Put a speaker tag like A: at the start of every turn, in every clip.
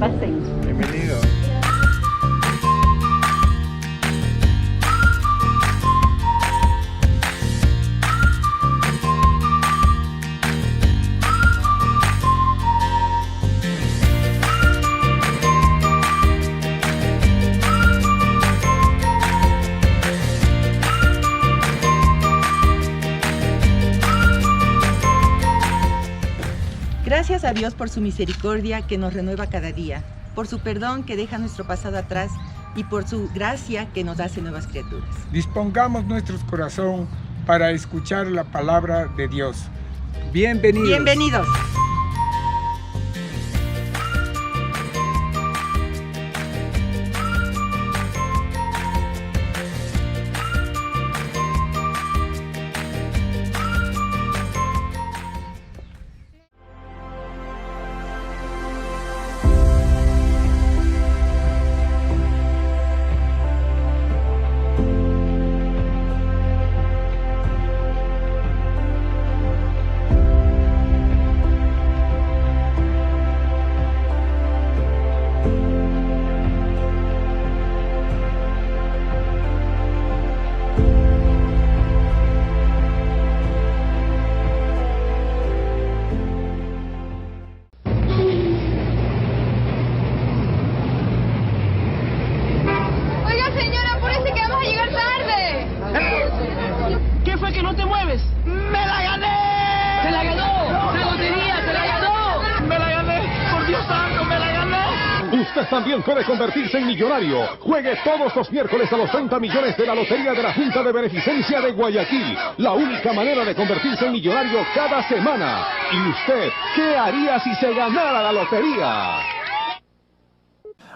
A: Pasen.
B: Bienvenido.
C: Gracias a Dios por su misericordia que nos renueva cada día, por su perdón que deja nuestro pasado atrás y por su gracia que nos hace nuevas criaturas.
B: Dispongamos nuestros corazones para escuchar la palabra de Dios. Bienvenidos.
C: Bienvenidos.
D: Usted también puede convertirse en millonario. Juegue todos los miércoles a los 30 millones de la Lotería de la Junta de Beneficencia de Guayaquil. La única manera de convertirse en millonario cada semana. ¿Y usted qué haría si se ganara la lotería?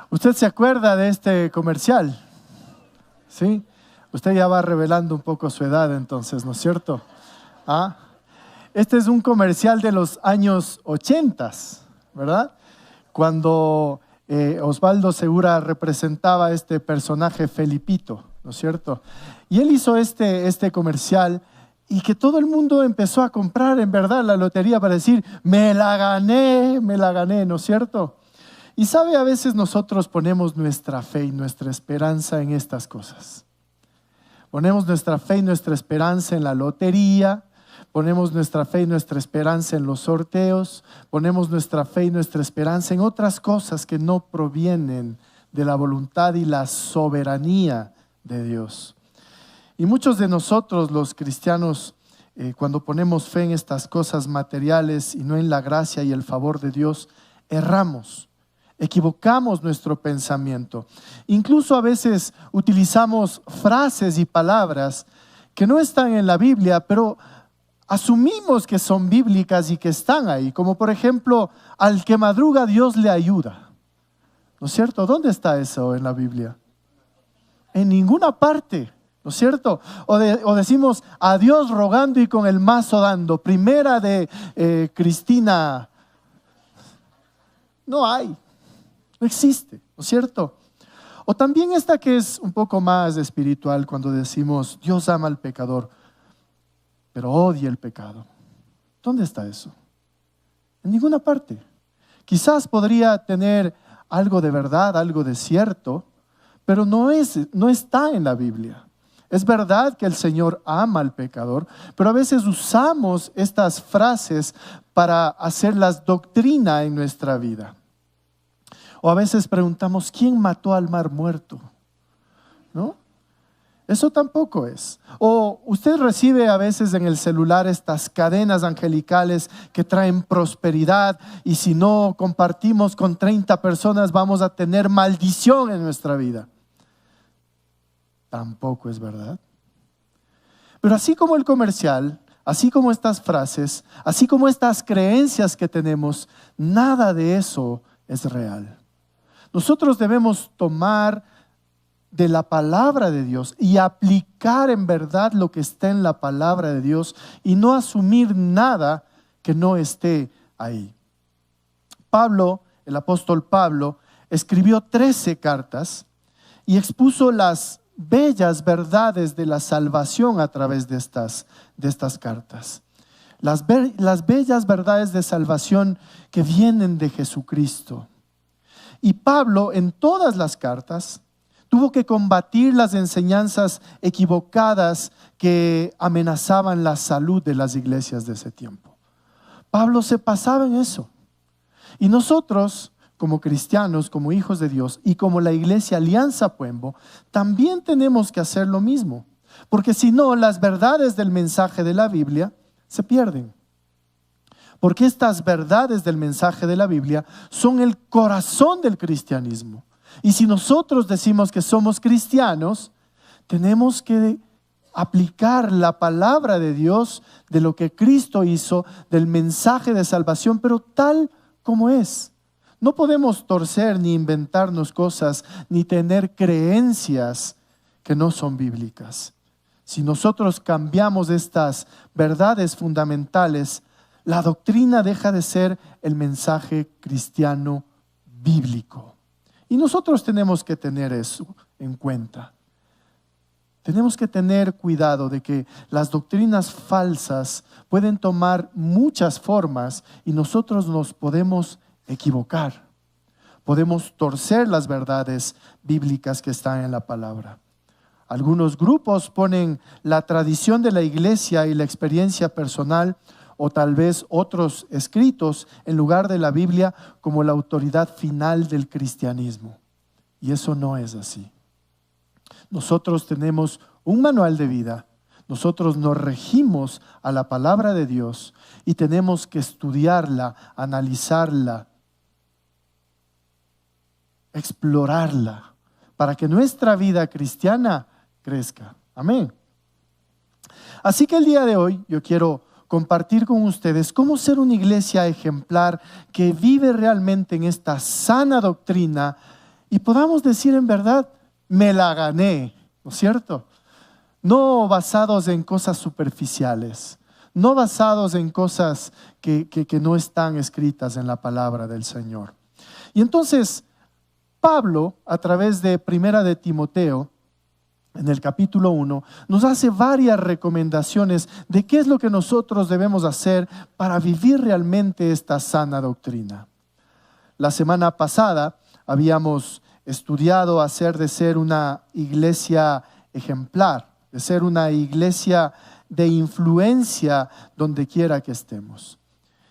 E: ¿Usted se acuerda de este comercial? ¿Sí? Usted ya va revelando un poco su edad entonces, ¿no es cierto? ¿Ah? Este es un comercial de los años 80, ¿verdad? Cuando Osvaldo Segura representaba a este personaje Felipito, ¿no es cierto? Y él hizo este comercial y que todo el mundo empezó a comprar en verdad la lotería para decir, me la gané, ¿no es cierto? Y sabe, a veces nosotros ponemos nuestra fe y nuestra esperanza en estas cosas. Ponemos nuestra fe y nuestra esperanza en la lotería, ponemos nuestra fe y nuestra esperanza en los sorteos, ponemos nuestra fe y nuestra esperanza en otras cosas que no provienen de la voluntad y la soberanía de Dios. Y muchos de nosotros los cristianos, cuando ponemos fe en estas cosas materiales y no en la gracia y el favor de Dios, erramos, equivocamos nuestro pensamiento. Incluso a veces utilizamos frases y palabras que no están en la Biblia, pero asumimos que son bíblicas y que están ahí, como por ejemplo, al que madruga Dios le ayuda. ¿No es cierto? ¿Dónde está eso en la Biblia? En ninguna parte, ¿no es cierto? O decimos a Dios rogando y con el mazo dando. Primera de Cristina. No hay, no existe, ¿no es cierto? O también esta que es un poco más espiritual cuando decimos Dios ama al pecador, pero odia el pecado. ¿Dónde está eso? En ninguna parte. Quizás podría tener algo de verdad, algo de cierto, pero no está en la Biblia. Es verdad que el Señor ama al pecador, pero a veces usamos estas frases para hacerlas doctrina en nuestra vida. O a veces preguntamos, ¿quién mató al mar muerto? ¿No? Eso tampoco es. O usted recibe a veces en el celular estas cadenas angelicales que traen prosperidad y si no compartimos con 30 personas vamos a tener maldición en nuestra vida. Tampoco es verdad. Pero así como el comercial, así como estas frases, así como estas creencias que tenemos, nada de eso es real. Nosotros debemos tomar de la palabra de Dios y aplicar en verdad lo que está en la palabra de Dios y no asumir nada que no esté ahí. Pablo, el apóstol Pablo, escribió 13 cartas y expuso las bellas verdades de la salvación a través de estas cartas. Las bellas verdades de salvación que vienen de Jesucristo. Y Pablo, en todas las cartas, tuvo que combatir las enseñanzas equivocadas que amenazaban la salud de las iglesias de ese tiempo. Pablo se pasaba en eso. Y nosotros, como cristianos, como hijos de Dios y como la iglesia Alianza Puembo, también tenemos que hacer lo mismo. Porque si no, las verdades del mensaje de la Biblia se pierden. Porque estas verdades del mensaje de la Biblia son el corazón del cristianismo. Y si nosotros decimos que somos cristianos, tenemos que aplicar la palabra de Dios, de lo que Cristo hizo, del mensaje de salvación, pero tal como es. No podemos torcer ni inventarnos cosas, ni tener creencias que no son bíblicas. Si nosotros cambiamos estas verdades fundamentales, la doctrina deja de ser el mensaje cristiano bíblico. Y nosotros tenemos que tener eso en cuenta. Tenemos que tener cuidado de que las doctrinas falsas pueden tomar muchas formas y nosotros nos podemos equivocar. Podemos torcer las verdades bíblicas que están en la palabra. Algunos grupos ponen la tradición de la iglesia y la experiencia personal, o tal vez otros escritos en lugar de la Biblia, como la autoridad final del cristianismo. Y eso no es así. Nosotros tenemos un manual de vida. Nosotros nos regimos a la palabra de Dios y tenemos que estudiarla, analizarla, explorarla, para que nuestra vida cristiana crezca. Amén. Así que el día de hoy yo quiero compartir con ustedes cómo ser una iglesia ejemplar que vive realmente en esta sana doctrina y podamos decir en verdad, me la gané, ¿no es cierto? No basados en cosas superficiales, no basados en cosas que no están escritas en la palabra del Señor. Y entonces Pablo, a través de Primera de Timoteo, en el capítulo 1, nos hace varias recomendaciones de qué es lo que nosotros debemos hacer para vivir realmente esta sana doctrina. La semana pasada habíamos estudiado hacer de ser una iglesia ejemplar, de ser una iglesia de influencia donde quiera que estemos.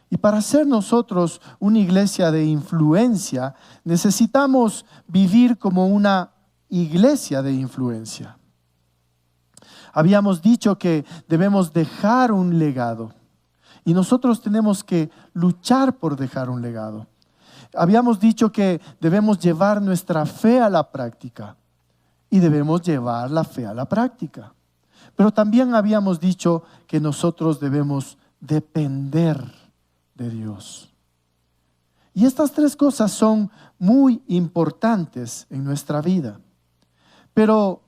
E: Y para ser nosotros una iglesia de influencia, necesitamos vivir como una iglesia de influencia. Habíamos dicho que debemos dejar un legado y nosotros tenemos que luchar por dejar un legado. Habíamos dicho que debemos llevar nuestra fe a la práctica y debemos llevar la fe a la práctica. Pero también habíamos dicho que nosotros debemos depender de Dios. Y estas tres cosas son muy importantes en nuestra vida. Pero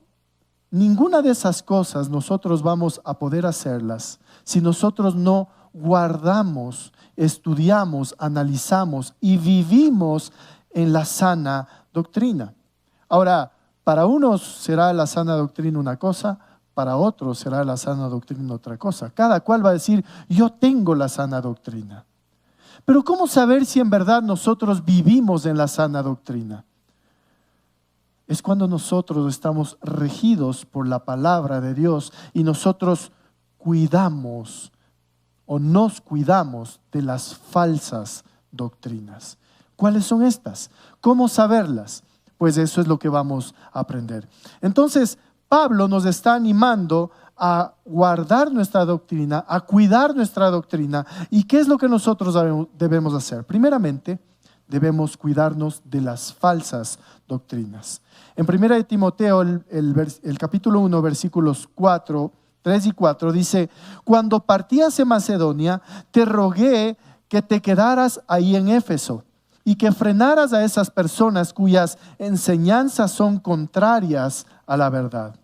E: ninguna de esas cosas nosotros vamos a poder hacerlas si nosotros no guardamos, estudiamos, analizamos y vivimos en la sana doctrina. Ahora, para unos será la sana doctrina una cosa, para otros será la sana doctrina otra cosa. Cada cual va a decir, yo tengo la sana doctrina. Pero ¿cómo saber si en verdad nosotros vivimos en la sana doctrina? Es cuando nosotros estamos regidos por la palabra de Dios y nosotros cuidamos o nos cuidamos de las falsas doctrinas. ¿Cuáles son estas? ¿Cómo saberlas? Pues eso es lo que vamos a aprender. Entonces, Pablo nos está animando a guardar nuestra doctrina, a cuidar nuestra doctrina. ¿Y qué es lo que nosotros debemos hacer? Primeramente, debemos cuidarnos de las falsas doctrinas. En 1 de Timoteo, el capítulo 1, versículos 3 y 4, dice: cuando partí hacia Macedonia, te rogué que te quedaras ahí en Éfeso y que frenaras a esas personas cuyas enseñanzas son contrarias a la verdad.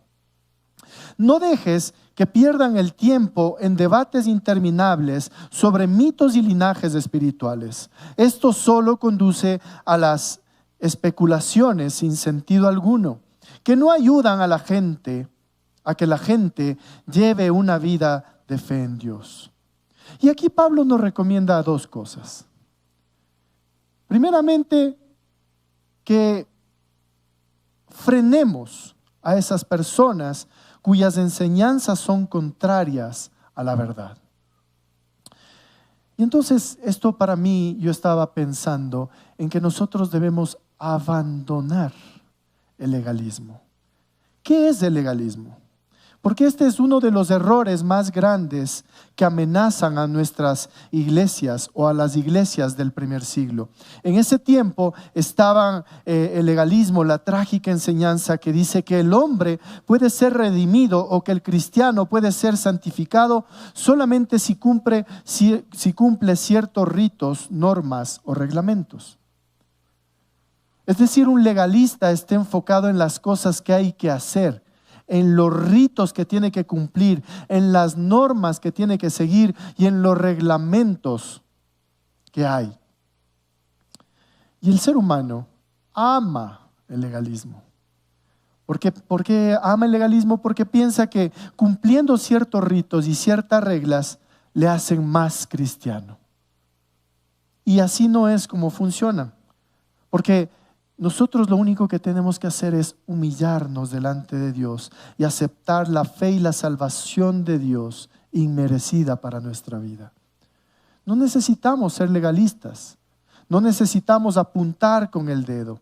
E: No dejes que pierdan el tiempo en debates interminables sobre mitos y linajes espirituales. Esto solo conduce a las especulaciones sin sentido alguno, que no ayudan a que la gente lleve una vida de fe en Dios. Y aquí Pablo nos recomienda dos cosas. Primeramente, que frenemos a esas personas cuyas enseñanzas son contrarias a la verdad. Y entonces esto para mí, yo estaba pensando en que nosotros debemos abandonar el legalismo. ¿Qué es el legalismo? Porque este es uno de los errores más grandes que amenazan a nuestras iglesias o a las iglesias del primer siglo. En ese tiempo estaba el legalismo, la trágica enseñanza que dice que el hombre puede ser redimido o que el cristiano puede ser santificado solamente si cumple ciertos ritos, normas o reglamentos. Es decir, un legalista está enfocado en las cosas que hay que hacer, en los ritos que tiene que cumplir, en las normas que tiene que seguir y en los reglamentos que hay. Y el ser humano ama el legalismo. ¿Por qué ama el legalismo? Porque piensa que cumpliendo ciertos ritos y ciertas reglas le hacen más cristiano. Y así no es como funciona. Porque nosotros lo único que tenemos que hacer es humillarnos delante de Dios y aceptar la fe y la salvación de Dios inmerecida para nuestra vida. No necesitamos ser legalistas, no necesitamos apuntar con el dedo.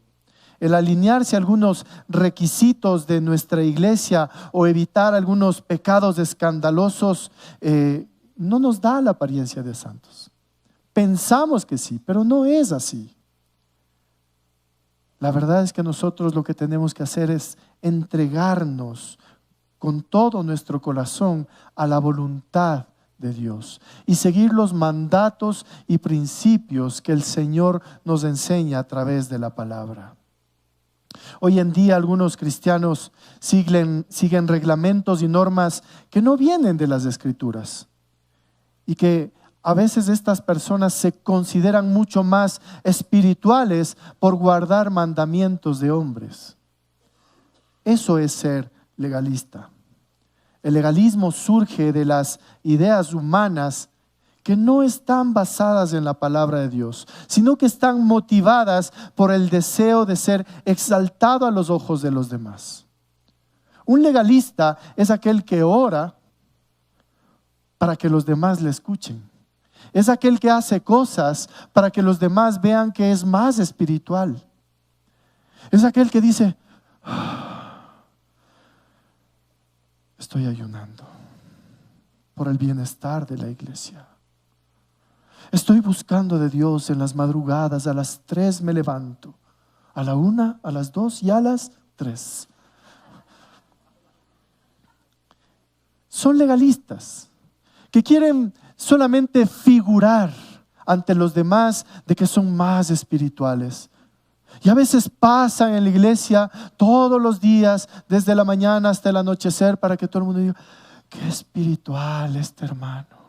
E: El alinearse a algunos requisitos de nuestra iglesia o evitar algunos pecados escandalosos no nos da la apariencia de santos. Pensamos que sí, pero no es así. La verdad es que nosotros lo que tenemos que hacer es entregarnos con todo nuestro corazón a la voluntad de Dios y seguir los mandatos y principios que el Señor nos enseña a través de la palabra. Hoy en día algunos cristianos siguen reglamentos y normas que no vienen de las Escrituras y que a veces estas personas se consideran mucho más espirituales por guardar mandamientos de hombres. Eso es ser legalista. El legalismo surge de las ideas humanas que no están basadas en la palabra de Dios, sino que están motivadas por el deseo de ser exaltado a los ojos de los demás. Un legalista es aquel que ora para que los demás le escuchen. Es aquel que hace cosas para que los demás vean que es más espiritual. Es aquel que dice, estoy ayunando por el bienestar de la iglesia. Estoy buscando de Dios en las madrugadas, a las 3 me levanto, a la 1, a las 2 y a las 3. Son legalistas que quieren solamente figurar ante los demás de que son más espirituales. Y a veces pasan en la iglesia todos los días, desde la mañana hasta el anochecer, para que todo el mundo diga, qué espiritual este hermano.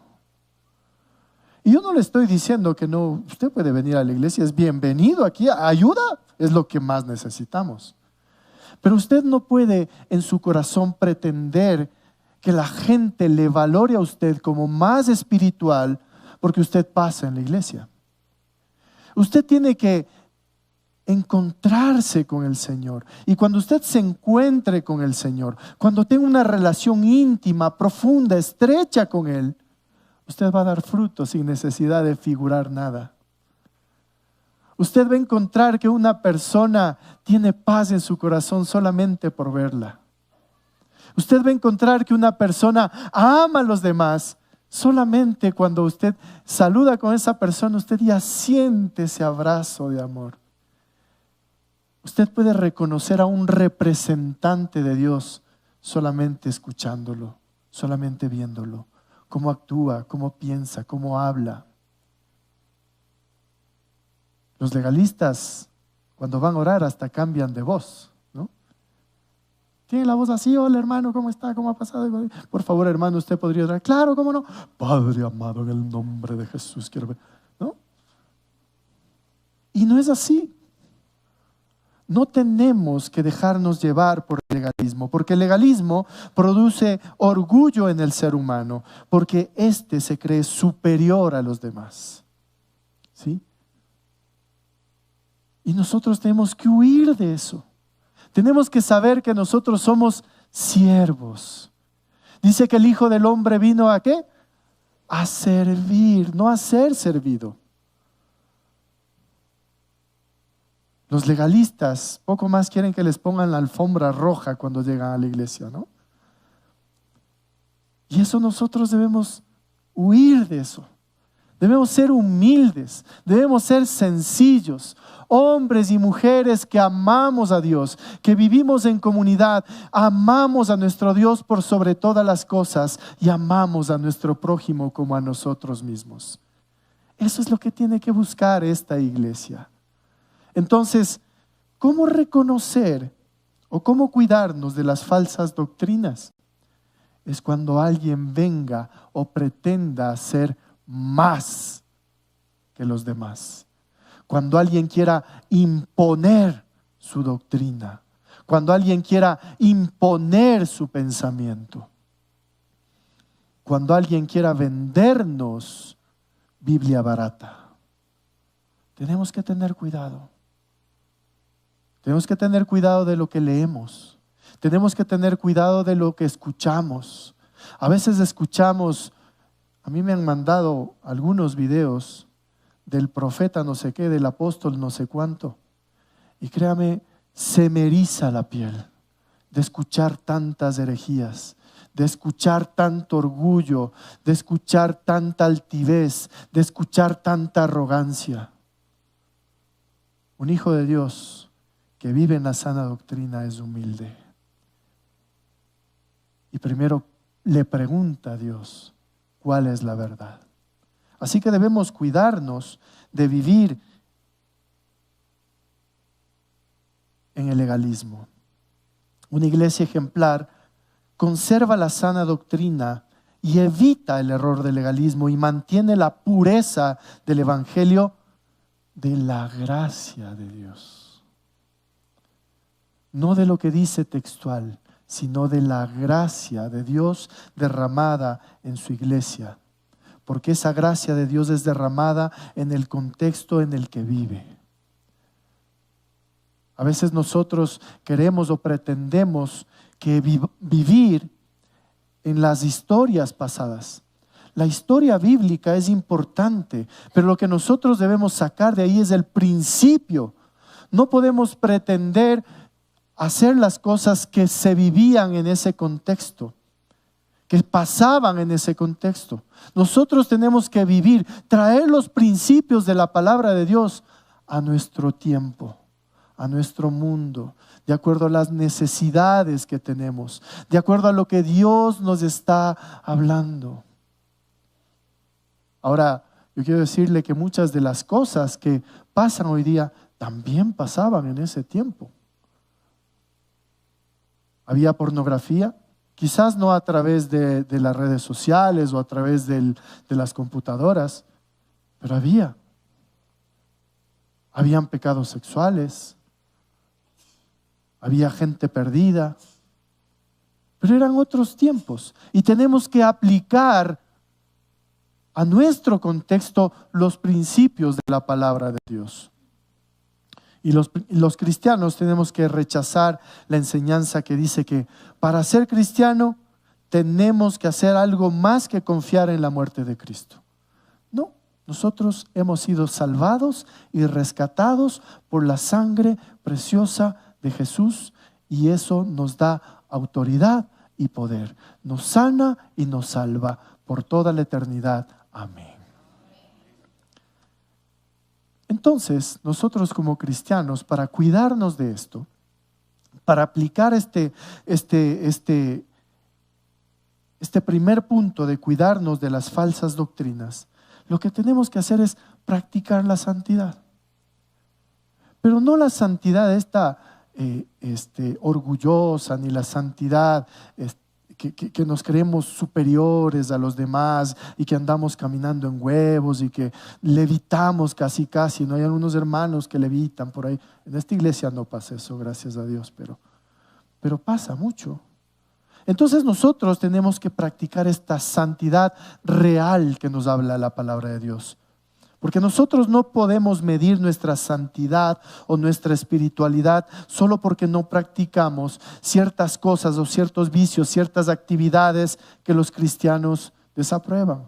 E: Y yo no le estoy diciendo que no, usted puede venir a la iglesia, es bienvenido aquí, ayuda es lo que más necesitamos. Pero usted no puede en su corazón pretender que la gente le valore a usted como más espiritual porque usted pasa en la iglesia. Usted tiene que encontrarse con el Señor. Y cuando usted se encuentre con el Señor, cuando tenga una relación íntima, profunda, estrecha con Él, usted va a dar fruto sin necesidad de figurar nada. Usted va a encontrar que una persona tiene paz en su corazón solamente por verla. Usted va a encontrar que una persona ama a los demás solamente cuando usted saluda con esa persona, usted ya siente ese abrazo de amor. Usted puede reconocer a un representante de Dios solamente escuchándolo, solamente viéndolo, cómo actúa, cómo piensa, cómo habla. Los legalistas, cuando van a orar, hasta cambian de voz, ¿no? Tiene la voz así, hola hermano, ¿cómo está? ¿Cómo ha pasado? Por favor, hermano, ¿usted podría orar? Claro, ¿cómo no? Padre amado, en el nombre de Jesús, quiero ver, ¿no? Y no es así. No tenemos que dejarnos llevar por el legalismo, porque el legalismo produce orgullo en el ser humano, porque éste se cree superior a los demás. ¿Sí? Y nosotros tenemos que huir de eso. Tenemos que saber que nosotros somos siervos. Dice que el Hijo del Hombre vino ¿a qué? A servir, no a ser servido. Los legalistas poco más quieren que les pongan la alfombra roja cuando llegan a la iglesia, ¿no? Y eso nosotros debemos huir de eso. Debemos ser humildes, debemos ser sencillos, hombres y mujeres que amamos a Dios, que vivimos en comunidad, amamos a nuestro Dios por sobre todas las cosas y amamos a nuestro prójimo como a nosotros mismos. Eso es lo que tiene que buscar esta iglesia. Entonces, ¿cómo reconocer o cómo cuidarnos de las falsas doctrinas? Es cuando alguien venga o pretenda ser más que los demás. Cuando alguien quiera imponer su doctrina. Cuando alguien quiera imponer su pensamiento. Cuando alguien quiera vendernos Biblia barata. Tenemos que tener cuidado. Tenemos que tener cuidado de lo que leemos. Tenemos que tener cuidado de lo que escuchamos. A veces escuchamos, a mí me han mandado algunos videos del profeta no sé qué, del apóstol no sé cuánto. Y créame, se me eriza la piel de escuchar tantas herejías, de escuchar tanto orgullo, de escuchar tanta altivez, de escuchar tanta arrogancia. Un hijo de Dios que vive en la sana doctrina es humilde. Y primero le pregunta a Dios cuál es la verdad. Así que debemos cuidarnos de vivir en el legalismo. Una iglesia ejemplar conserva la sana doctrina y evita el error del legalismo y mantiene la pureza del evangelio de la gracia de Dios. No de lo que dice textual, sino de la gracia de Dios derramada en su iglesia. Porque esa gracia de Dios es derramada en el contexto en el que vive. A veces nosotros queremos o pretendemos que vivir en las historias pasadas. La historia bíblica es importante, pero lo que nosotros debemos sacar de ahí es el principio. No podemos pretender hacer las cosas que se vivían en ese contexto, que pasaban en ese contexto. Nosotros tenemos que vivir, traer los principios de la palabra de Dios a nuestro tiempo, a nuestro mundo, de acuerdo a las necesidades que tenemos, de acuerdo a lo que Dios nos está hablando. Ahora, yo quiero decirle que muchas de las cosas que pasan hoy día también pasaban en ese tiempo. Había pornografía, quizás no a través de las redes sociales o a través de las computadoras, pero habían pecados sexuales, había gente perdida, pero eran otros tiempos y tenemos que aplicar a nuestro contexto los principios de la palabra de Dios. Y los cristianos tenemos que rechazar la enseñanza que dice que para ser cristiano tenemos que hacer algo más que confiar en la muerte de Cristo. No, nosotros hemos sido salvados y rescatados por la sangre preciosa de Jesús y eso nos da autoridad y poder. Nos sana y nos salva por toda la eternidad. Amén. Entonces, nosotros como cristianos, para cuidarnos de esto, para aplicar este primer punto de cuidarnos de las falsas doctrinas, lo que tenemos que hacer es practicar la santidad. Pero no la santidad esta orgullosa, ni la santidad que nos creemos superiores a los demás y que andamos caminando en huevos y que levitamos casi, ¿no? Hay algunos hermanos que levitan por ahí. En esta iglesia no pasa eso, gracias a Dios, pero pasa mucho. Entonces nosotros tenemos que practicar esta santidad real que nos habla la palabra de Dios. Porque nosotros no podemos medir nuestra santidad o nuestra espiritualidad solo porque no practicamos ciertas cosas o ciertos vicios, ciertas actividades que los cristianos desaprueban.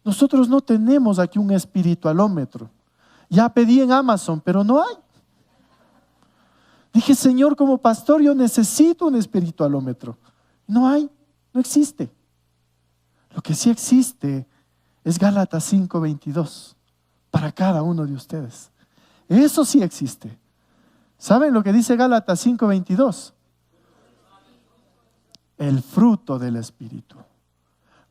E: Nosotros no tenemos aquí un espiritualómetro. Ya pedí en Amazon, pero no hay. Dije, Señor, como pastor yo necesito un espiritualómetro. No hay, no existe. Lo que sí existe es Gálatas 5:22 para cada uno de ustedes. Eso sí existe. ¿Saben lo que dice Gálatas 5:22? El fruto del Espíritu.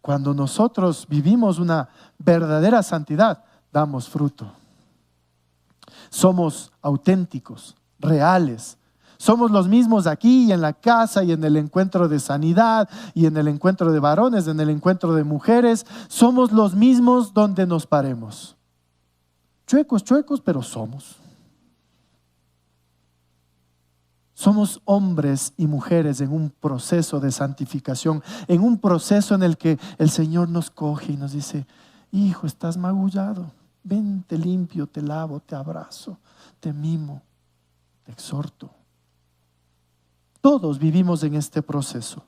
E: Cuando nosotros vivimos una verdadera santidad, damos fruto. Somos auténticos, reales. Somos los mismos aquí y en la casa y en el encuentro de sanidad y en el encuentro de varones, en el encuentro de mujeres. Somos los mismos donde nos paremos. Chuecos, pero somos. Somos hombres y mujeres en un proceso de santificación, en un proceso en el que el Señor nos coge y nos dice, hijo, estás magullado, ven, te limpio, te lavo, te abrazo, te mimo, te exhorto. Todos vivimos en este proceso.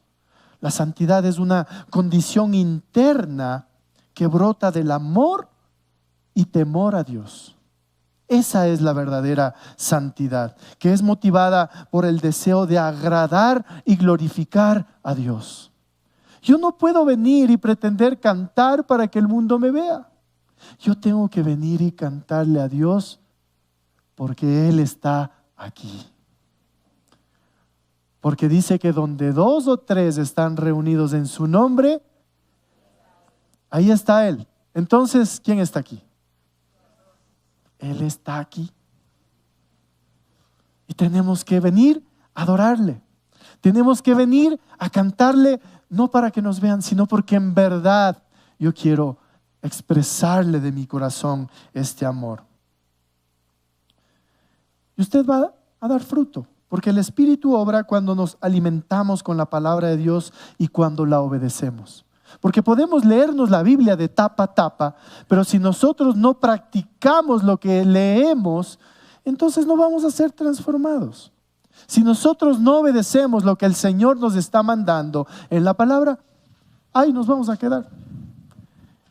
E: La santidad es una condición interna que brota del amor y temor a Dios. Esa es la verdadera santidad, que es motivada por el deseo de agradar y glorificar a Dios. Yo no puedo venir y pretender cantar para que el mundo me vea. Yo tengo que venir y cantarle a Dios porque Él está aquí. Porque dice que donde 2 o 3 están reunidos en su nombre, ahí está Él. Entonces, ¿quién está aquí? Él está aquí. Y tenemos que venir a adorarle. Tenemos que venir a cantarle, no para que nos vean, sino porque en verdad yo quiero expresarle de mi corazón este amor. Y usted va a dar fruto. Porque el Espíritu obra cuando nos alimentamos con la palabra de Dios y cuando la obedecemos. Porque podemos leernos la Biblia de tapa a tapa, pero si nosotros no practicamos lo que leemos, entonces no vamos a ser transformados. Si nosotros no obedecemos lo que el Señor nos está mandando en la palabra, ahí nos vamos a quedar.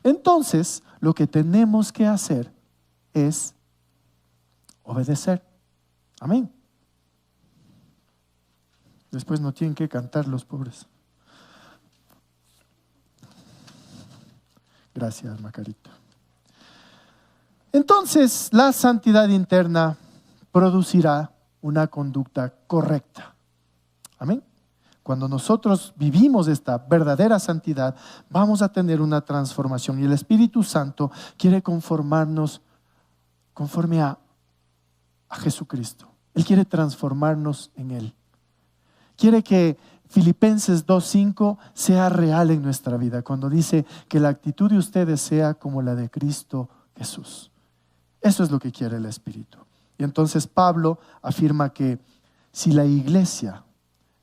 E: Entonces, lo que tenemos que hacer es obedecer. Amén. Después no tienen que cantar los pobres. Gracias, Macarito. Entonces, la santidad interna producirá una conducta correcta. Amén. Cuando nosotros vivimos esta verdadera santidad, vamos a tener una transformación. Y el Espíritu Santo quiere conformarnos conforme a Jesucristo. Él quiere transformarnos en Él. Quiere que Filipenses 2:5 sea real en nuestra vida, cuando dice que la actitud de ustedes sea como la de Cristo Jesús. Eso es lo que quiere el Espíritu. Y entonces Pablo afirma que si la iglesia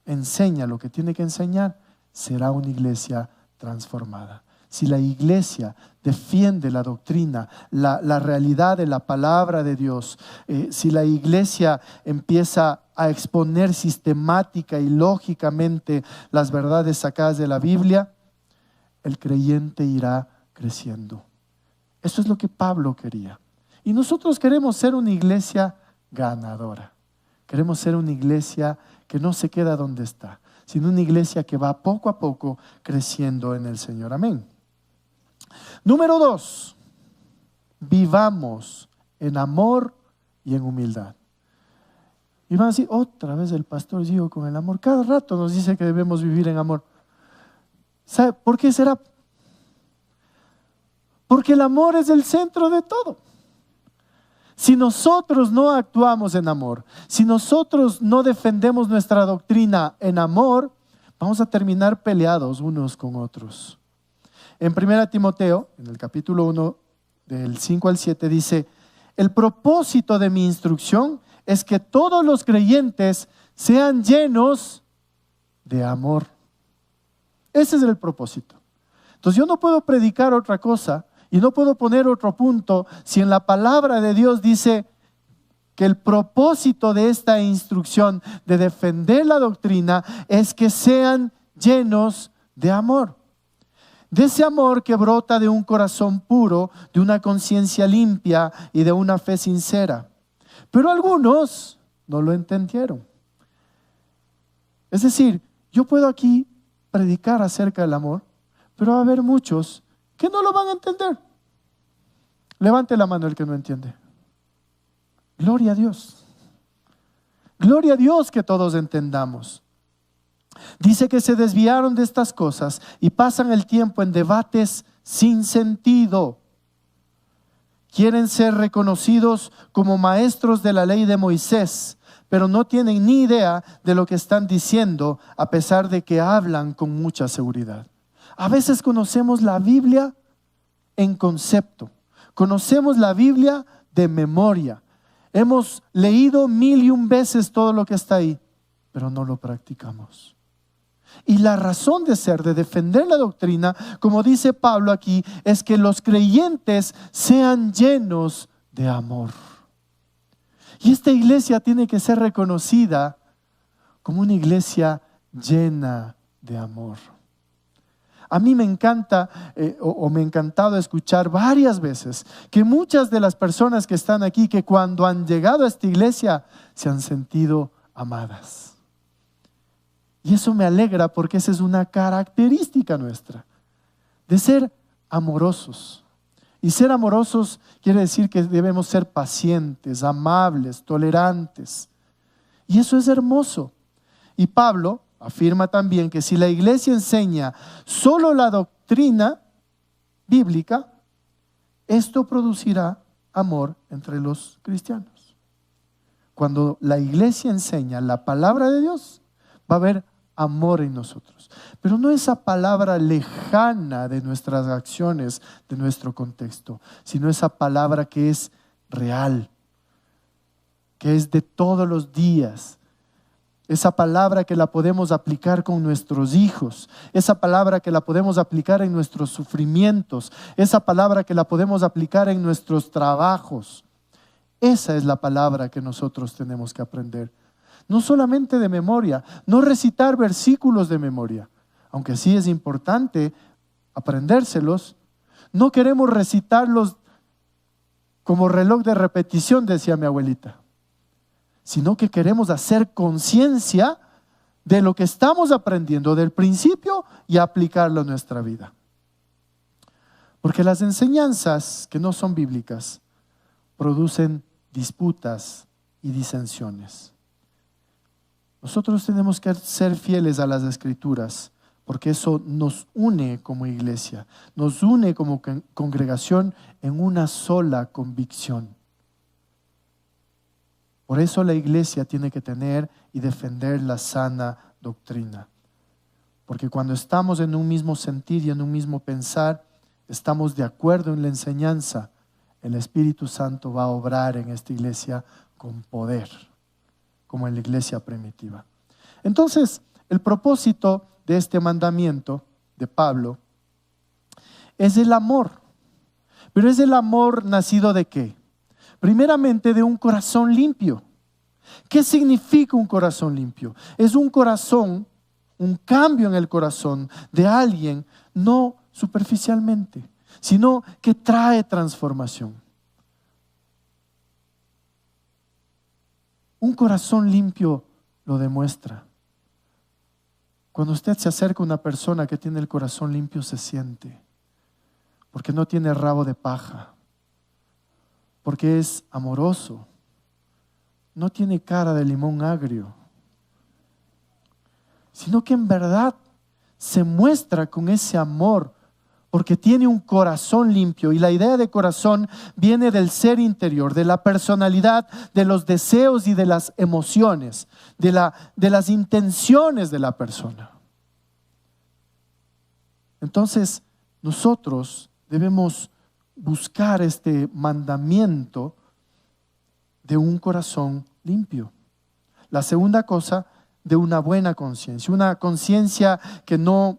E: enseña lo que tiene que enseñar, será una iglesia transformada. Si la iglesia defiende la doctrina, la realidad de la palabra de Dios, si la iglesia empieza a exponer sistemática y lógicamente las verdades sacadas de la Biblia, el creyente irá creciendo. Eso es lo que Pablo quería. Y nosotros queremos ser una iglesia ganadora. Queremos ser una iglesia que no se queda donde está, sino una iglesia que va poco a poco creciendo en el Señor. Amén. Número 2, vivamos en amor y en humildad. Y van a decir, otra vez el pastor Gio con el amor. Cada rato nos dice que debemos vivir en amor. ¿Sabe por qué será? Porque el amor es el centro de todo. Si nosotros no actuamos en amor, si nosotros no defendemos nuestra doctrina en amor, vamos a terminar peleados unos con otros. En 1 Timoteo, en el capítulo 1, del 5 al 7, dice, el propósito de mi instrucción es que todos los creyentes sean llenos de amor. Ese es el propósito. Entonces yo no puedo predicar otra cosa Y no puedo poner otro punto si en la palabra de Dios dice que el propósito de esta instrucción de defender la doctrina es que sean llenos de amor. De ese amor que brota de un corazón puro, de una conciencia limpia y de una fe sincera. Pero algunos no lo entendieron. Es decir, yo puedo aquí predicar acerca del amor, pero va a haber muchos que no lo van a entender. Levante la mano el que no entiende. Gloria a Dios. Gloria a Dios que todos entendamos. Dice que se desviaron de estas cosas y pasan el tiempo en debates sin sentido. Quieren ser reconocidos como maestros de la ley de Moisés, pero no tienen ni idea de lo que están diciendo, a pesar de que hablan con mucha seguridad. A veces conocemos la Biblia en concepto, conocemos la Biblia de memoria. Hemos leído 1001 veces todo lo que está ahí, pero no lo practicamos. Y la razón de ser, de defender la doctrina, como dice Pablo aquí, es que los creyentes sean llenos de amor. Y esta iglesia tiene que ser reconocida como una iglesia llena de amor. A mí me encanta, me ha encantado escuchar varias veces que muchas de las personas que están aquí, que cuando han llegado a esta iglesia, se han sentido amadas. Y eso me alegra porque esa es una característica nuestra, de ser amorosos. Y ser amorosos quiere decir que debemos ser pacientes, amables, tolerantes. Y eso es hermoso. Y Pablo afirma también que si la iglesia enseña solo la doctrina bíblica, esto producirá amor entre los cristianos. Cuando la iglesia enseña la palabra de Dios, va a haber amor en nosotros. Pero no esa palabra lejana de nuestras acciones, de nuestro contexto, sino esa palabra que es real, que es de todos los días. Esa palabra que la podemos aplicar con nuestros hijos, esa palabra que la podemos aplicar en nuestros sufrimientos, esa palabra que la podemos aplicar en nuestros trabajos. Esa es la palabra que nosotros tenemos que aprender. No solamente de memoria, no recitar versículos de memoria, aunque sí es importante aprendérselos. No queremos recitarlos como reloj de repetición, decía mi abuelita, sino que queremos hacer conciencia de lo que estamos aprendiendo del principio y aplicarlo en nuestra vida. Porque las enseñanzas que no son bíblicas producen disputas y disensiones. Nosotros tenemos que ser fieles a las Escrituras, porque eso nos une como iglesia, nos une como congregación en una sola convicción. Por eso la iglesia tiene que tener y defender la sana doctrina. Porque cuando estamos en un mismo sentir y en un mismo pensar, estamos de acuerdo en la enseñanza, el Espíritu Santo va a obrar en esta iglesia con poder, como en la iglesia primitiva. Entonces, el propósito de este mandamiento de Pablo es el amor. Pero es el amor nacido ¿de qué? Primeramente de un corazón limpio. ¿Qué significa un corazón limpio? Es un corazón, un cambio en el corazón de alguien, no superficialmente, sino que trae transformación. Un corazón limpio lo demuestra. Cuando usted se acerca a una persona que tiene el corazón limpio, se siente, porque no tiene rabo de paja, porque es amoroso, no tiene cara de limón agrio, sino que en verdad se muestra con ese amor, porque tiene un corazón limpio. Y la idea de corazón viene del ser interior, de la personalidad, de los deseos y de las emociones, de las intenciones de la persona. Entonces, nosotros debemos buscar este mandamiento de un corazón limpio. La segunda cosa, de una buena conciencia, una conciencia que no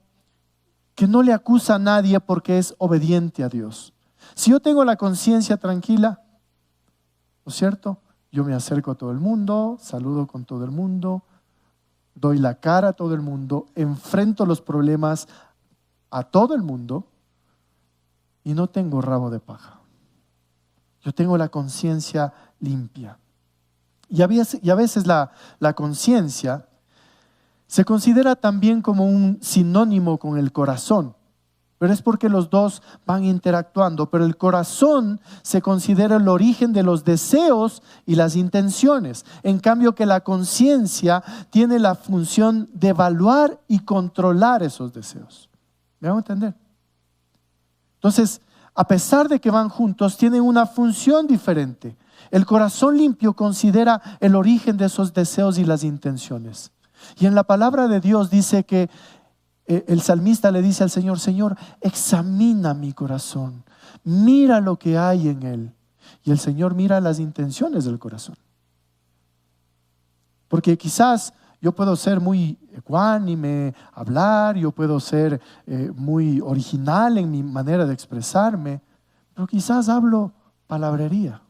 E: le acusa a nadie porque es obediente a Dios. Si yo tengo la conciencia tranquila, ¿no es cierto? Yo me acerco a todo el mundo, saludo con todo el mundo, doy la cara a todo el mundo, enfrento los problemas a todo el mundo y no tengo rabo de paja. Yo tengo la conciencia limpia. Y a veces la conciencia se considera también como un sinónimo con el corazón, pero es porque los dos van interactuando. Pero el corazón se considera el origen de los deseos y las intenciones. En cambio que la conciencia tiene la función de evaluar y controlar esos deseos. ¿Me hago entender? Entonces, a pesar de que van juntos, tienen una función diferente. El corazón limpio considera el origen de esos deseos y las intenciones. Y en la palabra de Dios dice que el salmista le dice al Señor: Señor, examina mi corazón, mira lo que hay en él. Y el Señor mira las intenciones del corazón. Porque quizás yo puedo ser muy ecuánime, hablar, yo puedo ser muy original en mi manera de expresarme, pero quizás hablo palabrería.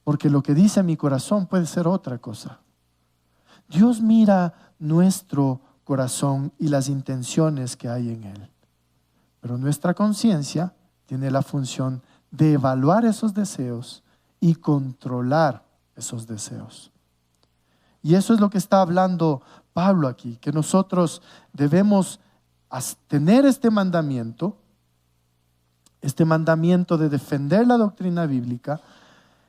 E: Porque lo que dice mi corazón puede ser otra cosa. Dios mira nuestro corazón y las intenciones que hay en él. Pero nuestra conciencia tiene la función de evaluar esos deseos y controlar esos deseos. Y eso es lo que está hablando Pablo aquí, que nosotros debemos tener este mandamiento de defender la doctrina bíblica,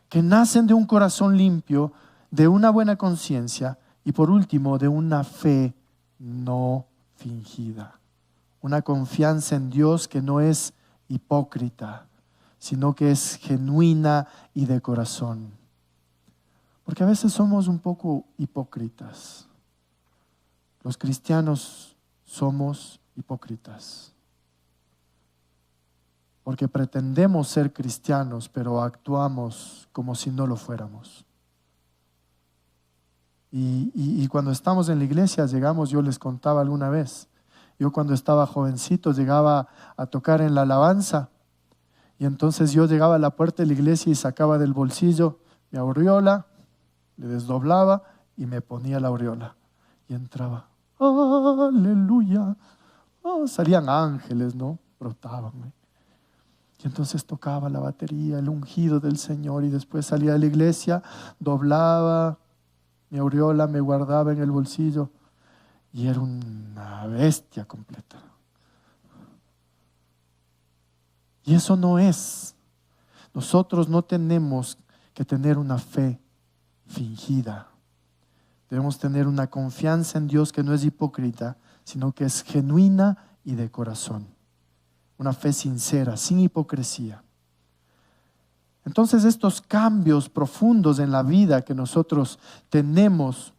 E: que nacen de un corazón limpio, de una buena conciencia y por último de una fe no fingida. Una confianza en Dios que no es hipócrita, sino que es genuina y de corazón. Porque a veces somos un poco hipócritas. Los cristianos somos hipócritas. Porque pretendemos ser cristianos, pero actuamos como si no lo fuéramos. Y cuando estamos en la iglesia, yo les contaba alguna vez, yo cuando estaba jovencito llegaba a tocar en la alabanza, y entonces yo llegaba a la puerta de la iglesia y sacaba del bolsillo mi aureola, le desdoblaba y me ponía la aureola y entraba. Aleluya. Oh, salían ángeles, ¿no? Brotaban. Y entonces tocaba la batería, el ungido del Señor, y después salía de la iglesia, doblaba mi aureola, me guardaba en el bolsillo y era una bestia completa. Y eso no es. Nosotros no tenemos que tener una fe fingida. Debemos tener una confianza en Dios que no es hipócrita, sino que es genuina y de corazón. Una fe sincera, sin hipocresía. Entonces estos cambios profundos en la vida que nosotros tenemos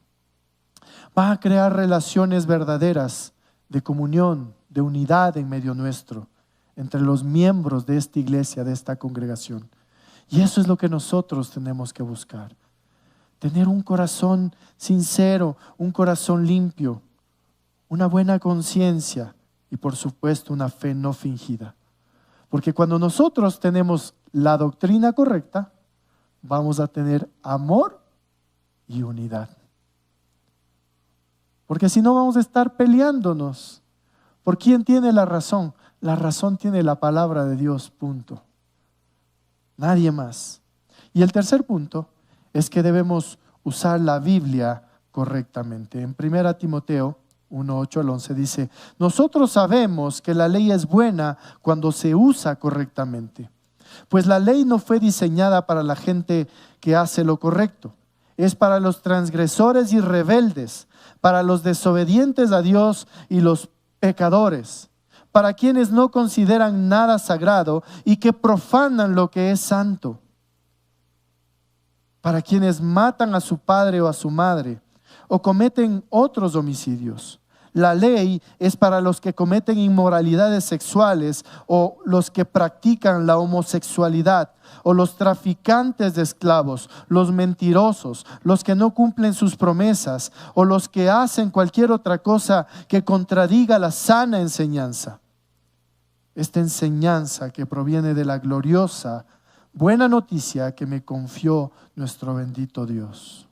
E: van a crear relaciones verdaderas de comunión, de unidad en medio nuestro, entre los miembros de esta iglesia, de esta congregación. Y eso es lo que nosotros tenemos que buscar. Tener un corazón sincero, un corazón limpio, una buena conciencia y por supuesto una fe no fingida. Porque cuando nosotros tenemos la doctrina correcta, vamos a tener amor y unidad. Porque si no vamos a estar peleándonos. ¿Por quién tiene la razón? La razón tiene la palabra de Dios, punto. Nadie más. Y el tercer punto es que debemos usar la Biblia correctamente. En 1 Timoteo 1:8 al 11 dice: nosotros sabemos que la ley es buena cuando se usa correctamente, pues la ley no fue diseñada para la gente que hace lo correcto, es para los transgresores y rebeldes, para los desobedientes a Dios y los pecadores, para quienes no consideran nada sagrado y que profanan lo que es santo, para quienes matan a su padre o a su madre o cometen otros homicidios. La ley es para los que cometen inmoralidades sexuales o los que practican la homosexualidad o los traficantes de esclavos, los mentirosos, los que no cumplen sus promesas o los que hacen cualquier otra cosa que contradiga la sana enseñanza. esta enseñanza que proviene de la gloriosa, buena noticia que me confió nuestro bendito Dios.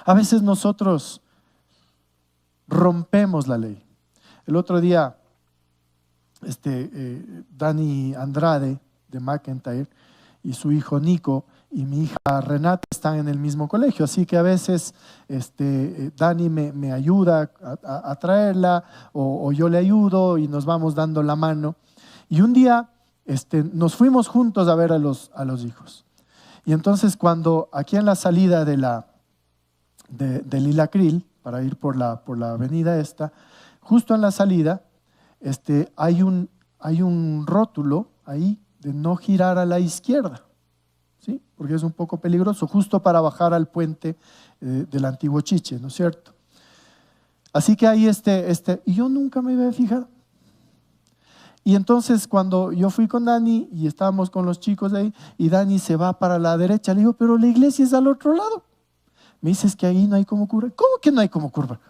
E: A veces nosotros rompemos la ley. El otro día, Dani Andrade de McIntyre y su hijo Nico y mi hija Renata están en el mismo colegio, así que a veces Dani me ayuda a traerla o yo le ayudo y nos vamos dando la mano. Y un día nos fuimos juntos a ver a los hijos. Y entonces cuando aquí en la salida de Lilacril, para ir por la avenida esta, justo en la salida hay un rótulo ahí de no girar a la izquierda, ¿sí? Porque es un poco peligroso, justo para bajar al puente del antiguo Chiche, ¿no es cierto? Así que ahí y yo nunca me había fijado. Y entonces cuando yo fui con Dani y estábamos con los chicos ahí, y Dani se va para la derecha, le digo, pero la iglesia es al otro lado. Me dices que ahí no hay como curvar. ¿Cómo que no hay como curvar?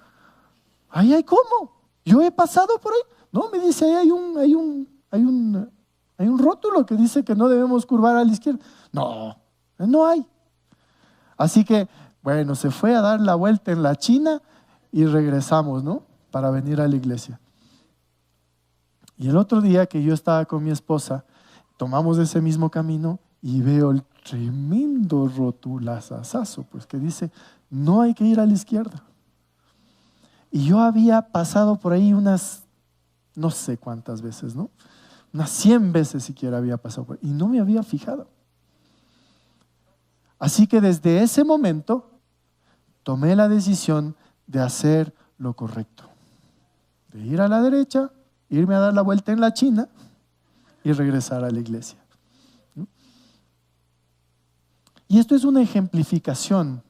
E: Ahí hay cómo. Yo he pasado por ahí. No, me dice, ahí hay un rótulo que dice que no debemos curvar a la izquierda. No hay. Así que, bueno, se fue a dar la vuelta en la China y regresamos, ¿no? Para venir a la iglesia. Y el otro día que yo estaba con mi esposa, tomamos ese mismo camino y veo el tremendo rotulazazo, pues que dice, no hay que ir a la izquierda. Y yo había pasado por ahí unas, no sé cuántas veces, ¿no? Unas 100 veces siquiera había pasado por ahí y no me había fijado. Así que desde ese momento tomé la decisión de hacer lo correcto, de ir a la derecha, irme a dar la vuelta en la China y regresar a la iglesia. Y esto es una ejemplificación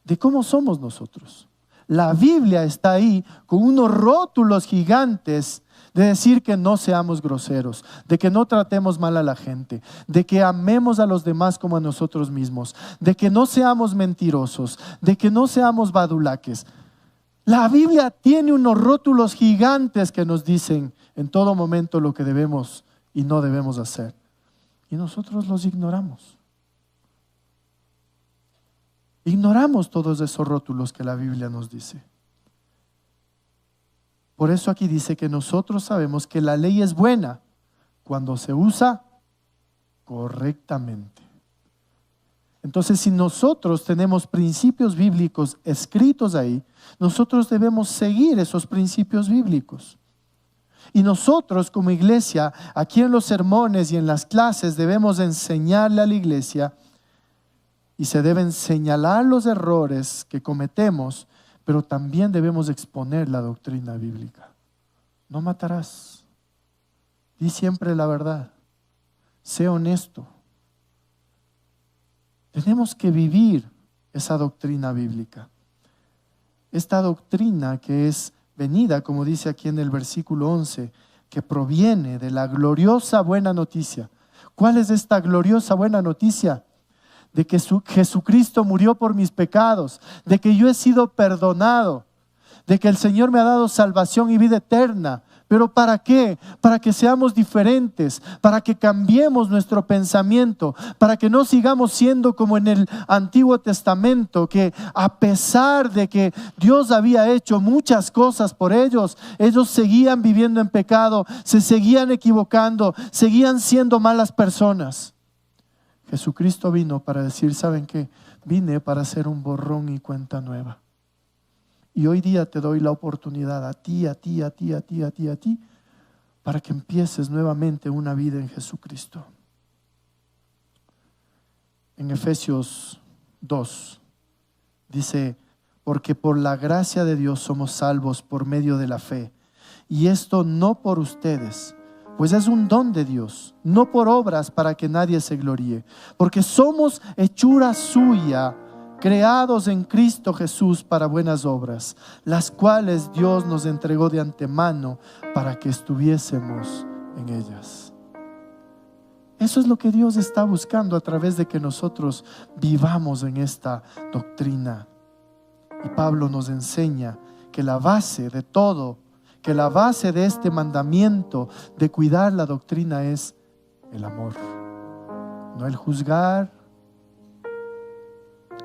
E: de cómo somos nosotros. La Biblia está ahí con unos rótulos gigantes de decir que no seamos groseros, de que no tratemos mal a la gente, de que amemos a los demás como a nosotros mismos, de que no seamos mentirosos, de que no seamos badulaques. La Biblia tiene unos rótulos gigantes que nos dicen en todo momento lo que debemos y no debemos hacer. Y nosotros los ignoramos. Ignoramos todos esos rótulos que la Biblia nos dice. Por eso aquí dice que nosotros sabemos que la ley es buena cuando se usa correctamente. Entonces, si nosotros tenemos principios bíblicos escritos ahí, nosotros debemos seguir esos principios bíblicos. Y nosotros como iglesia, aquí en los sermones y en las clases, debemos enseñarle a la iglesia y se deben señalar los errores que cometemos, pero también debemos exponer la doctrina bíblica. No matarás. Di siempre la verdad. Sé honesto. Tenemos que vivir esa doctrina bíblica. Esta doctrina que es venida, como dice aquí en el versículo 11, que proviene de la gloriosa buena noticia. ¿Cuál es esta gloriosa buena noticia? De que Jesucristo murió por mis pecados, de que yo he sido perdonado, de que el Señor me ha dado salvación y vida eterna. ¿Pero para qué? Para que seamos diferentes, para que cambiemos nuestro pensamiento, para que no sigamos siendo como en el Antiguo Testamento, que a pesar de que Dios había hecho muchas cosas por ellos, ellos seguían viviendo en pecado, se seguían equivocando, seguían siendo malas personas. Jesucristo vino para decir, ¿saben qué? Vine para hacer un borrón y cuenta nueva. Y hoy día te doy la oportunidad a ti, para que empieces nuevamente una vida en Jesucristo. En Efesios 2 dice, porque por la gracia de Dios somos salvos por medio de la fe. Y esto no por ustedes, pues es un don de Dios, no por obras para que nadie se gloríe, porque somos hechura suya, creados en Cristo Jesús para buenas obras, las cuales Dios nos entregó de antemano para que estuviésemos en ellas. Eso es lo que Dios está buscando a través de que nosotros vivamos en esta doctrina. Y Pablo nos enseña que la base de todo que la base de este mandamiento de cuidar la doctrina es el amor, no el juzgar,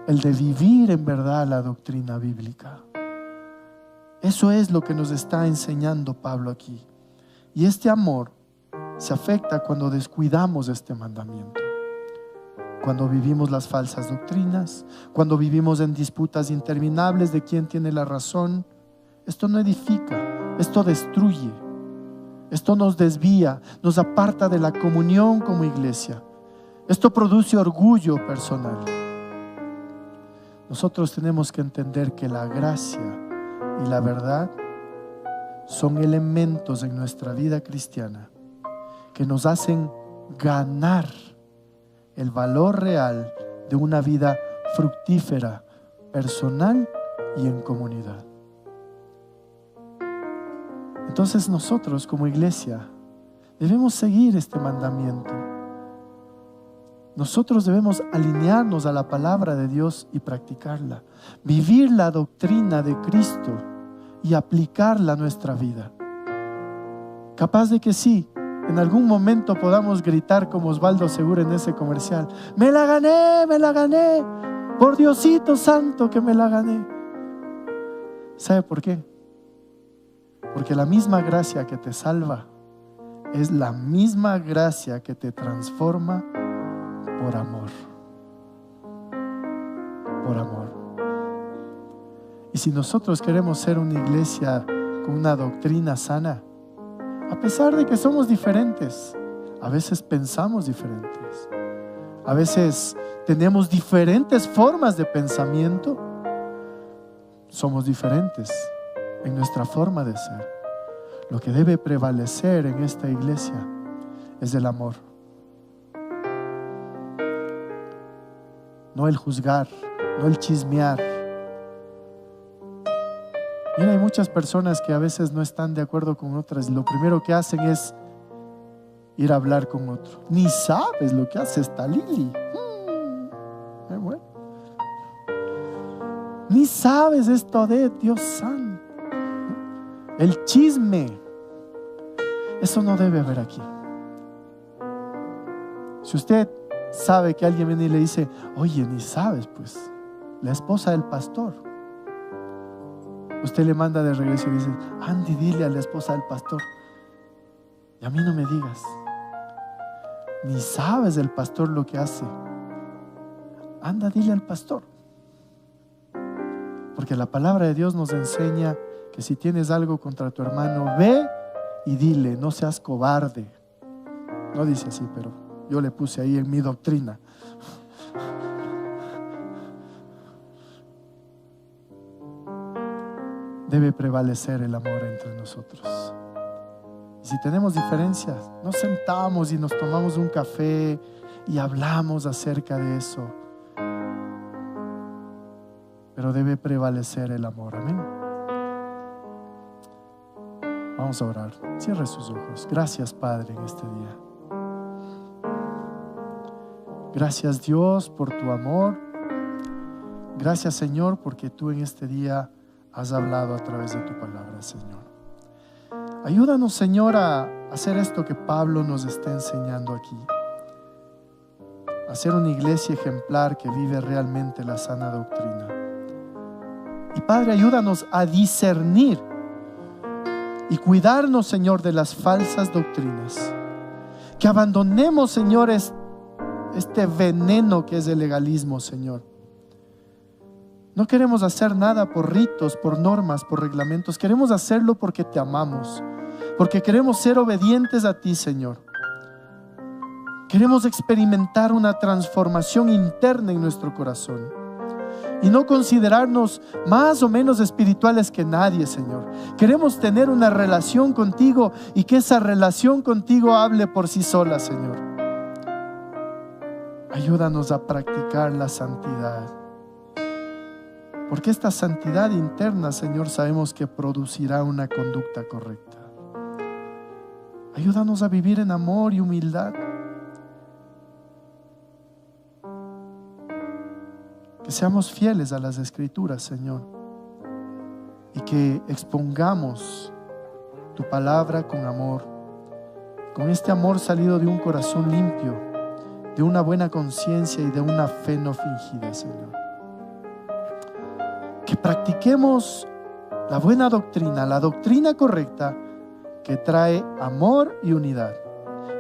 E: el de vivir en verdad la doctrina bíblica. Eso es lo que nos está enseñando Pablo aquí. Y este amor se afecta cuando descuidamos este mandamiento, cuando vivimos las falsas doctrinas, cuando vivimos en disputas interminables de quién tiene la razón. Esto no edifica, esto destruye, esto nos desvía, nos aparta de la comunión como iglesia. Esto produce orgullo personal. Nosotros tenemos que entender que la gracia y la verdad son elementos en nuestra vida cristiana que nos hacen ganar el valor real de una vida fructífera, personal y en comunidad. Entonces nosotros como iglesia debemos seguir este mandamiento. Nosotros debemos alinearnos a la palabra de Dios y practicarla, vivir la doctrina de Cristo y aplicarla a nuestra vida. Capaz de que sí, en algún momento podamos gritar como Osvaldo Segura en ese comercial: me la gané, por Diosito santo que me la gané. ¿Sabe por qué? Porque la misma gracia que te salva es la misma gracia que te transforma por amor. Por amor. Y si nosotros queremos ser una iglesia con una doctrina sana, a pesar de que somos diferentes, a veces pensamos diferentes, a veces tenemos diferentes formas de pensamiento, somos diferentes en nuestra forma de ser. Lo que debe prevalecer en esta iglesia es el amor, no el juzgar, no el chismear. Mira, hay muchas personas que a veces no están de acuerdo con otras y lo primero que hacen es ir a hablar con otro. Ni sabes lo que hace esta Lili. Bueno. Ni sabes esto de Dios santo. El chisme. Eso no debe haber aquí. Si usted sabe que alguien viene y le dice: oye, ni sabes, pues, la esposa del pastor, usted le manda de regreso y dice: Andy, dile a la esposa del pastor. Y a mí no me digas. Ni sabes el pastor lo que hace. Anda, dile al pastor. Porque la palabra de Dios nos enseña que si tienes algo contra tu hermano, ve y dile, no seas cobarde. No dice así, pero yo le puse ahí en mi doctrina. Debe prevalecer el amor entre nosotros. Y si tenemos diferencias, nos sentamos y nos tomamos un café y hablamos acerca de eso. Pero debe prevalecer el amor. Amén. Vamos a orar. Cierre sus ojos. Gracias, Padre, en este día. Gracias, Dios, por tu amor. Gracias, Señor, porque tú en este día has hablado a través de tu palabra, Señor. Ayúdanos, Señor, a hacer esto que Pablo nos está enseñando aquí. A ser una iglesia ejemplar que vive realmente la sana doctrina. Y Padre, ayúdanos a discernir y cuidarnos, Señor, de las falsas doctrinas. Que abandonemos, Señor, este veneno que es el legalismo, Señor. No queremos hacer nada por ritos, por normas, por reglamentos. Queremos hacerlo porque te amamos, porque queremos ser obedientes a ti, Señor. Queremos experimentar una transformación interna en nuestro corazón y no considerarnos más o menos espirituales que nadie, Señor. Queremos tener una relación contigo y que esa relación contigo hable por sí sola, Señor. Ayúdanos a practicar la santidad, porque esta santidad interna, Señor, sabemos que producirá una conducta correcta. Ayúdanos a vivir en amor y humildad. Que seamos fieles a las Escrituras, Señor, y que expongamos tu palabra con amor, con este amor salido de un corazón limpio, de una buena conciencia y de una fe no fingida, Señor. Que practiquemos la buena doctrina, la doctrina correcta que trae amor y unidad.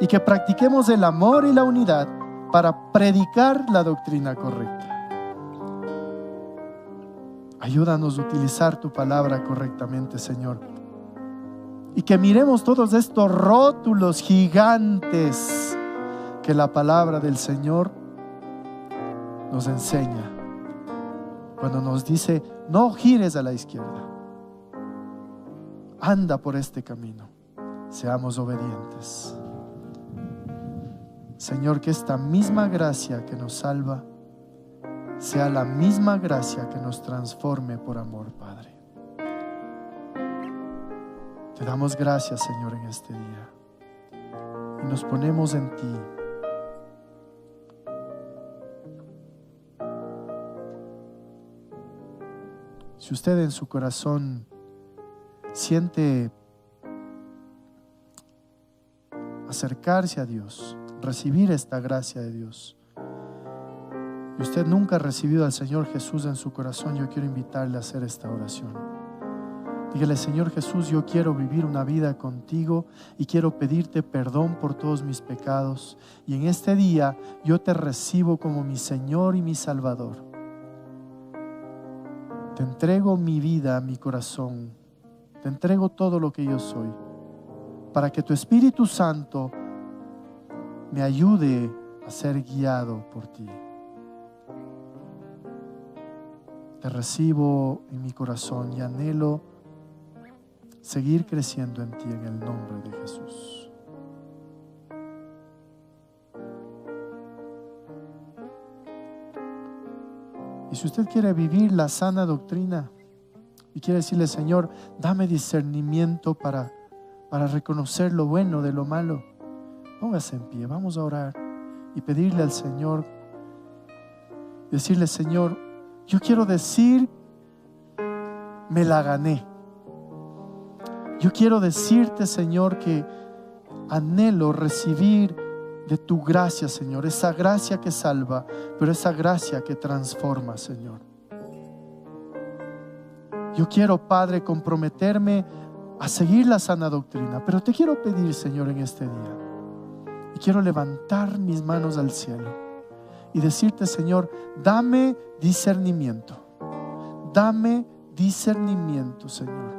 E: Y que practiquemos el amor y la unidad para predicar la doctrina correcta. Ayúdanos a utilizar tu palabra correctamente, Señor. Y que miremos todos estos rótulos gigantes que la palabra del Señor nos enseña. Cuando nos dice, no gires a la izquierda, anda por este camino. Seamos obedientes. Señor, que esta misma gracia que nos salva sea la misma gracia que nos transforme por amor, Padre. Te damos gracias, Señor, en este día. Y nos ponemos en ti. Si usted en su corazón siente acercarse a Dios, recibir esta gracia de Dios, y usted nunca ha recibido al Señor Jesús en su corazón, yo quiero invitarle a hacer esta oración. Dígale: Señor Jesús, yo quiero vivir una vida contigo y quiero pedirte perdón por todos mis pecados, y en este día yo te recibo como mi Señor y mi Salvador. Te entrego mi vida, mi corazón, te entrego todo lo que yo soy, para que tu Espíritu Santo me ayude a ser guiado por ti. Te recibo en mi corazón y anhelo seguir creciendo en ti, en el nombre de Jesús. Y si usted quiere vivir la sana doctrina y quiere decirle: Señor, dame discernimiento para reconocer lo bueno de lo malo, póngase en pie, vamos a orar y pedirle al Señor, decirle: Señor, yo quiero decir, me la gané. Yo quiero decirte, Señor, que anhelo recibir de tu gracia, Señor, esa gracia que salva, pero esa gracia que transforma, Señor. Yo quiero, Padre, comprometerme a seguir la sana doctrina, pero te quiero pedir, Señor, en este día, y quiero levantar mis manos al cielo y decirte: Señor, dame discernimiento, Señor.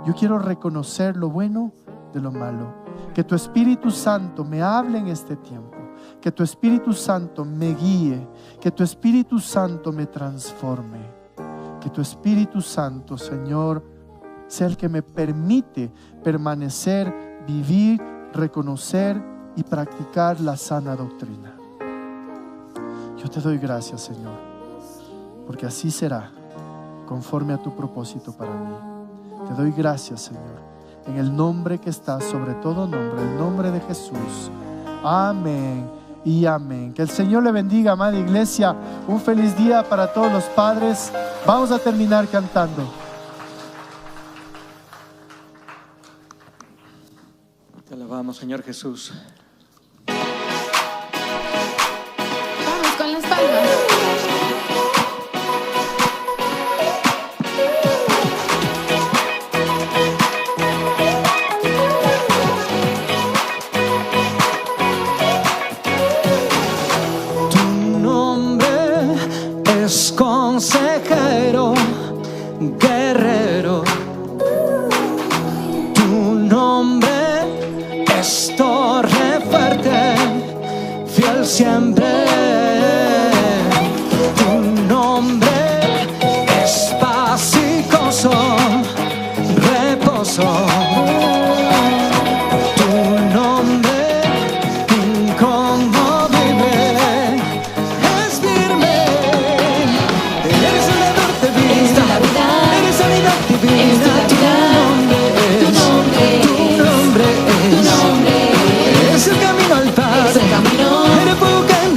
E: Yo quiero reconocer lo bueno de lo malo. Que tu Espíritu Santo me hable en este tiempo, que tu Espíritu Santo me guíe, que tu Espíritu Santo me transforme, que tu Espíritu Santo, Señor, sea el que me permite permanecer, vivir, reconocer y practicar la sana doctrina. Yo te doy gracias, Señor, porque así será, conforme a tu propósito para mí. Te doy gracias, Señor, en el nombre que está sobre todo nombre, el nombre de Jesús. Amén y amén. Que el Señor le bendiga, amada iglesia. Un feliz día para todos los padres. Vamos a terminar cantando.
A: Te alabamos, Señor Jesús.
F: Vamos con las palmas.
A: Consejero, guerrero, tu nombre es torre fuerte, fiel siempre. Tu nombre es paz y gozo, reposo. Tu nombre inconmovible es firme. Eres sanidad divina, tu nombre es el camino al Padre, el refugio en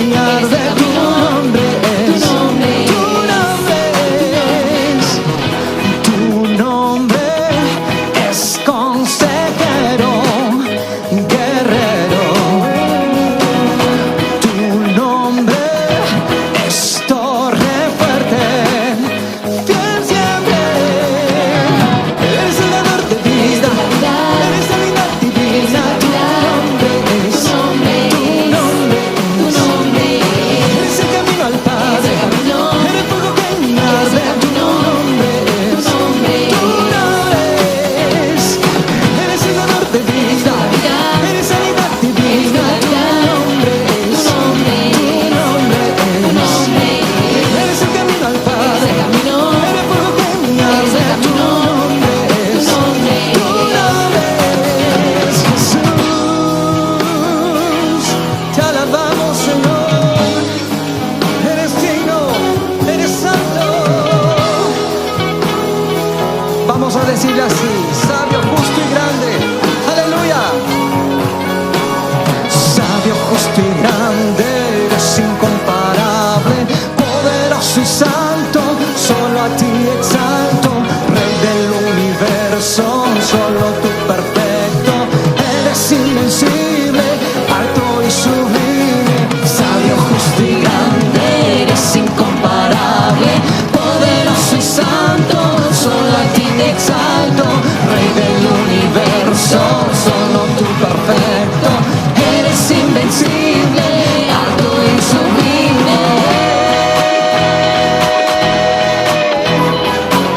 A: Dile así, sabio, justo y grande. Aleluya. Sabio, justo y grande, eres incomparable, poderoso y santo, solo a ti exalto, Rey del universo, solo tú perfecto, eres invencible, alto y sublime. Sabio, justo y grande, eres incomparable, poderoso y santo, solo a ti te exalto, Rey del universo, solo tú perfecto, eres invencible, alto y sublime.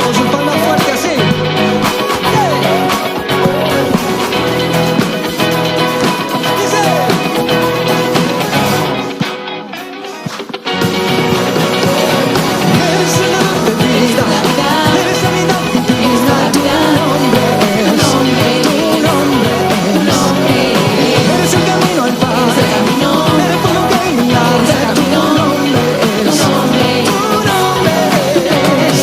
A: Con su palma fuerte así. Dice. Eres el dador de vida, eres la vida divina, tu nombre es, tu nombre es. Eres el camino al Padre, eres todo que me arde, tu nombre es, tu nombre es.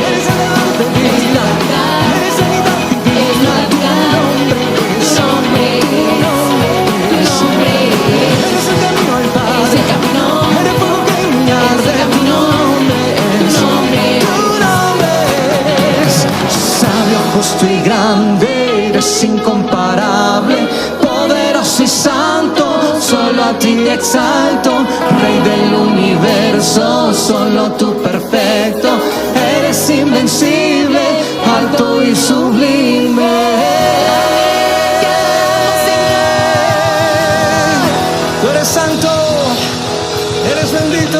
A: Eres el dador de vida, eres la vida divina, tu nombre es, tu nombre es. Eres el camino al Padre, eres todo que me arde, tu nombre es, tu nombre es. Sabio, justo y grande, eres incomparable, poderoso y santo, solo a ti te exalto, Rey del universo, solo tú perfecto, eres invencible, alto y sublime. Tú eres santo, eres bendito.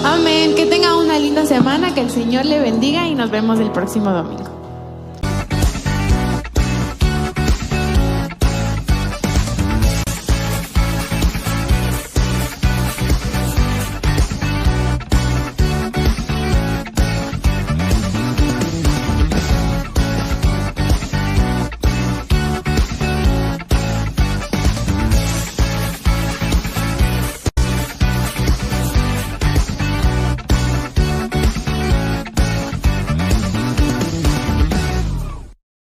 F: Amén. Que tenga una linda semana, que el Señor le bendiga y nos vemos el próximo domingo.